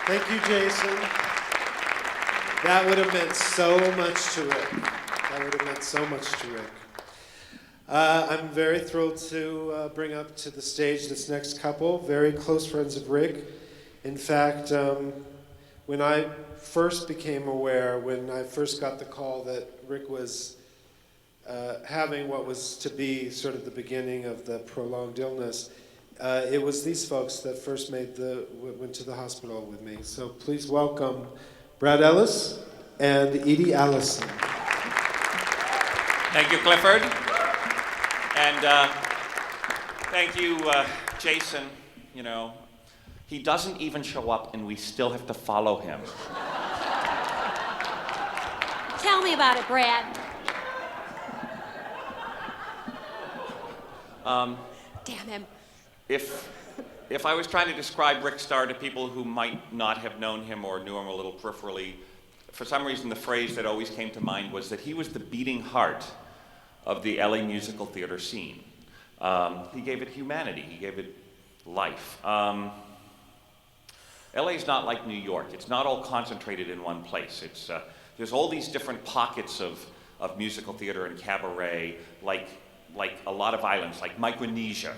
Thank you, Jason. That would have meant so much to Rick. That would have meant so much to Rick. I'm very thrilled to bring up to the stage this next couple, very close friends of Rick. In fact, when I first became aware, when I first got the call that Rick was having what was to be sort of the beginning of the prolonged illness, it was these folks that first went to the hospital with me. So please welcome Brad Ellis and Eydie Alyson. Thank you, Clifford. And thank you, Jason. You know, he doesn't even show up and we still have to follow him. Tell me about it, Brad. Damn him. If I was trying to describe Rick Starr to people who might not have known him or knew him a little peripherally, for some reason the phrase that always came to mind was that he was the beating heart of the LA musical theater scene. He gave it humanity, he gave it life. LA is not like New York. It's not all concentrated in one place. There's all these different pockets of musical theater and cabaret, like a lot of islands, like Micronesia,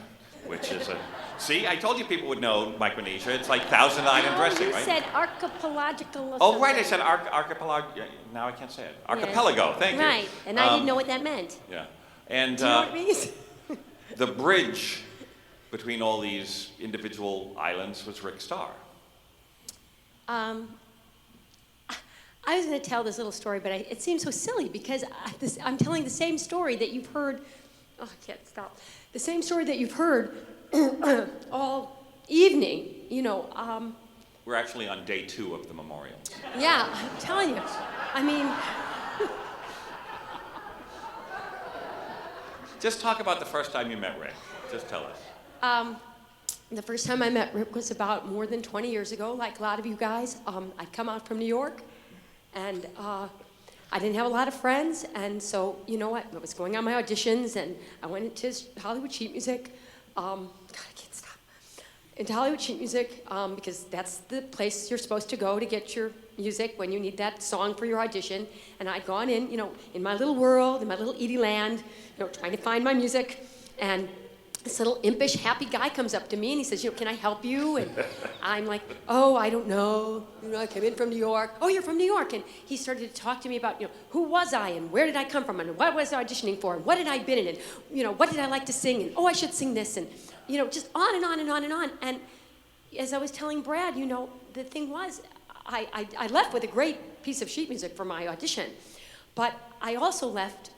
which is a... See, I told you people would know Micronesia. It's like Thousand Island dressing, right? You said archipelagical. Oh, right, I said archipelago. Now I can't say it. Archipelago, yes. Thank you. Right, and I didn't know what that meant. Yeah, and do you know what it means? the bridge between all these individual islands was Rick Starr. I was going to tell this little story, but it seems so silly because I'm telling the same story that you've heard. Oh, I can't stop. The same story that you've heard all evening. You know. We're actually on day 2 of the memorial. Yeah, I'm telling you. I mean. Just talk about the first time you met Rick. Just tell us. The first time I met Rick was about more than 20 years ago, like a lot of you guys. I'd come out from New York, and I didn't have a lot of friends, and so, you know what, I was going on my auditions, and I went into Hollywood Sheet Music. God, I can't stop. Into Hollywood Sheet Music, because that's the place you're supposed to go to get your music when you need that song for your audition. And I'd gone in, you know, in my little world, in my little Eydie land, you know, trying to find my music, and this little impish, happy guy comes up to me and he says, you know, can I help you? And I'm like, oh, I don't know. You know, I came in from New York. Oh, you're from New York. And he started to talk to me about, you know, who was I and where did I come from and what was I auditioning for and what had I been in and, you know, what did I like to sing and, oh, I should sing this and, you know, just on and on and on and on. And as I was telling Brad, you know, the thing was, I left with a great piece of sheet music for my audition, but I also left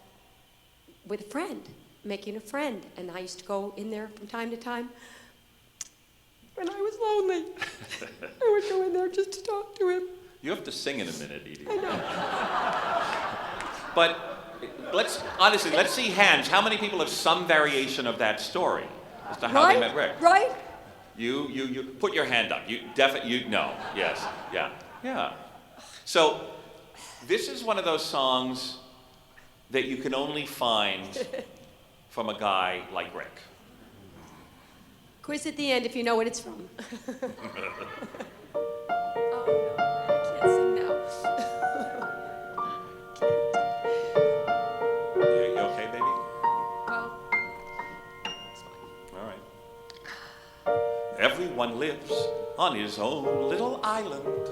with a friend. Making a friend, and I used to go in there from time to time when I was lonely. I would go in there just to talk to him. You have to sing in a minute, Eydie. I know. But let's see hands. How many people have some variation of that story as to how they met Rick? Right? You put your hand up. You no. Yes. Yeah. So this is one of those songs that you can only find from a guy like Rick. Quiz at the end if you know what it's from. Oh, no, I can't sing now. Yeah, you okay, baby? Well, it's fine. All right. Everyone lives on his own little island,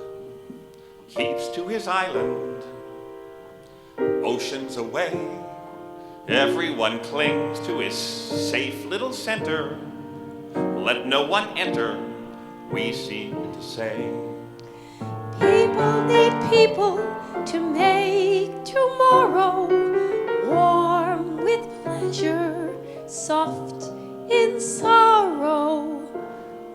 keeps to his island, oceans away. Everyone clings to his safe little center. Let no one enter, we seem to say. People need people to make tomorrow warm with pleasure, soft in sorrow.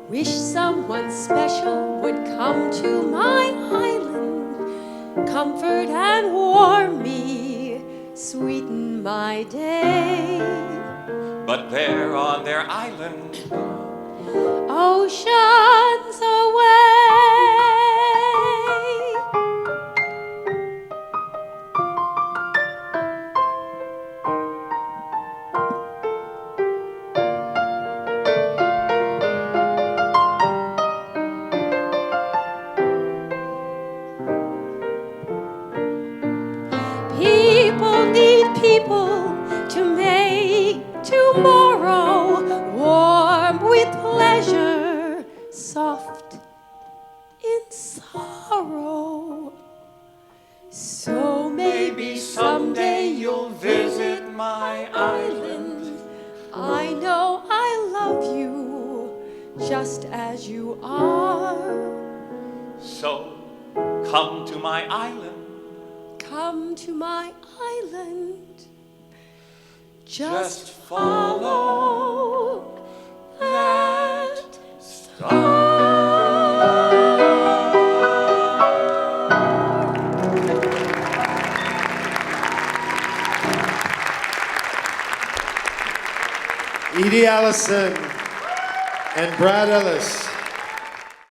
Wish someone special would come to my island, comfort and warm me, sweeten my day. But there on their island, oceans away. just as you are. So come to my island. Come to my island. Just follow that star. Eydie, Alyson, and Brad Ellis.